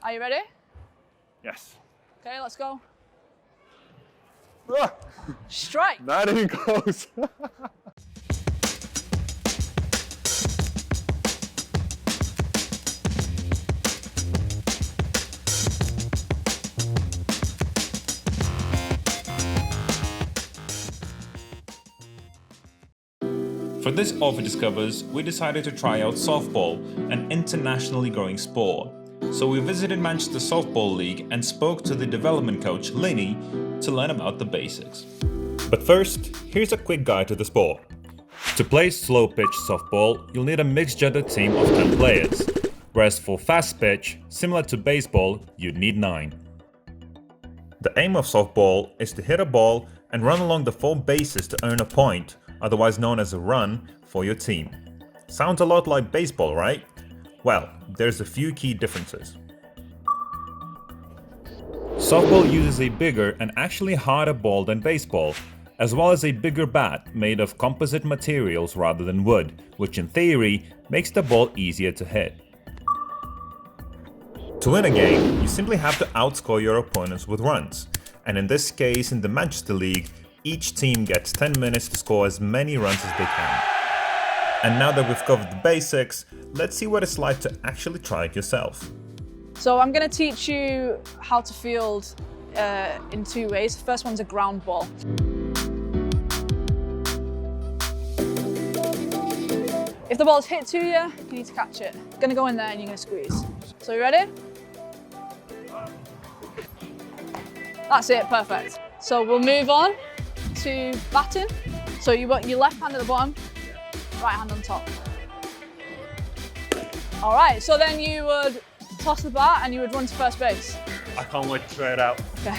Are you ready? Yes. Okay, let's go. Ah, Strike. not even close. For this Orfi Discovers, we decided to try out softball, an internationally growing sport. So we visited Manchester Softball League and spoke to the development coach Linni to learn about the basics. But first, here's a quick guide to the sport. To play slow pitch softball, you'll need a mixed gender team of 10 players, whereas for fast pitch, similar to baseball, you'd need 9. The aim of softball is to hit a ball and run along the 4 bases to earn a point, otherwise known as a run, for your team. Sounds a lot like baseball, right? Well, there's a few key differences. Softball uses a bigger and actually harder ball than baseball, as well as a bigger bat made of composite materials rather than wood, which in theory makes the ball easier to hit. To win a game, you simply have to outscore your opponents with runs, and in this case in the Manchester League, each team gets 10 minutes to score as many runs as they can. And now that we've covered the basics, let's see what it's like to actually try it yourself. So I'm going to teach you how to field in 2 ways. The first one's a ground ball. If the ball's hit to you, you need to catch it. It's going to go in there and you're going to squeeze. So you ready? That's it, perfect. So we'll move on to batting. So you want your left hand at the bottom, right hand on top. All right, so then you would toss the bat and you would run to first base. I can't wait to try it out. Okay.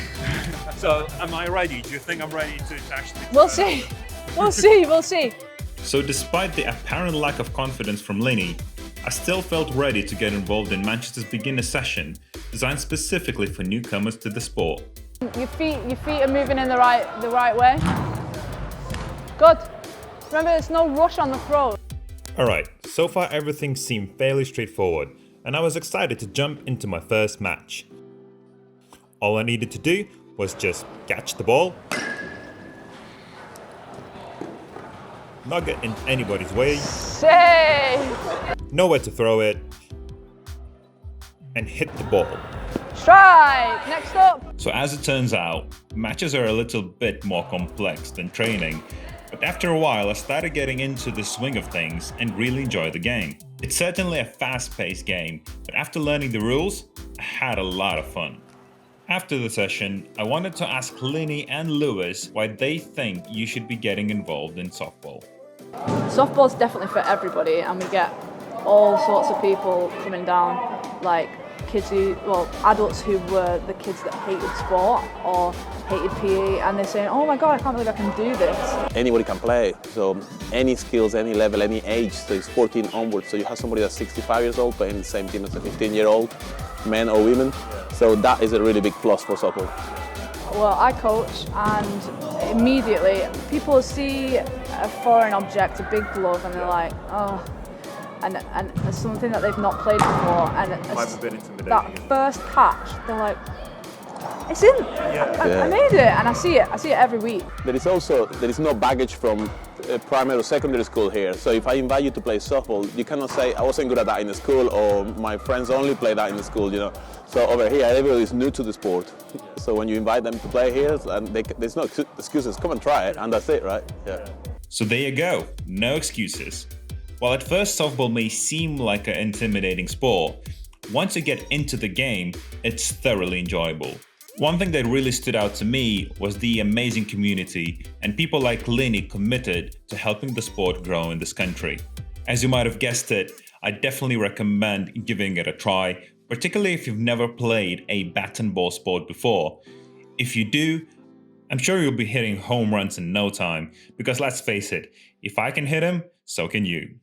So, am I ready? Do you think I'm ready to actually try We'll it see. out? We'll see, we'll see. So despite the apparent lack of confidence from Linni, I still felt ready to get involved in Manchester's beginner session, designed specifically for newcomers to the sport. Your feet are moving in the right way. Good. Remember, there's no rush on the throw. Alright, so far everything seemed fairly straightforward, and I was excited to jump into my first match. All I needed to do was just catch the ball, not get in anybody's way, Safe. know where to throw it, and hit the ball. Strike. Next up. So as it turns out, matches are a little bit more complex than training, but after a while I started getting into the swing of things and really enjoyed the game. It's certainly a fast-paced game, but after learning the rules, I had a lot of fun. After the session, I wanted to ask Linni and Lewis why they think you should be getting involved in softball. Softball's definitely for everybody, and we get all sorts of people coming down, like adults who were the kids that hated sport or hated PE, and they're saying, oh my God, I can't believe I can do this. Anybody can play, so any skills, any level, any age, so it's 14 onwards. So you have somebody that's 65 years old playing the same team as a 15-year-old, men or women. So that is a really big plus for softball. Well, I coach, and immediately people see a foreign object, a big glove, and they're like, oh, and it's something that they've not played before, and Might be a bit intimidating. that first catch, they're like, it's in. I made it, and I see it every week. There is no baggage from primary or secondary school here. So if I invite you to play softball, you cannot say I wasn't good at that in the school, or my friends only play that in the school, you know. So over here, everybody is new to the sport. So when you invite them to play here, and there's no excuses. Come and try it, and that's it, right? Yeah. So there you go, no excuses. While at first softball may seem like an intimidating sport, once you get into the game, it's thoroughly enjoyable. One thing that really stood out to me was the amazing community and people like Linni committed to helping the sport grow in this country. As you might have guessed it, I definitely recommend giving it a try, particularly if you've never played a bat and ball sport before. If you do, I'm sure you'll be hitting home runs in no time, because let's face it, if I can hit them, so can you.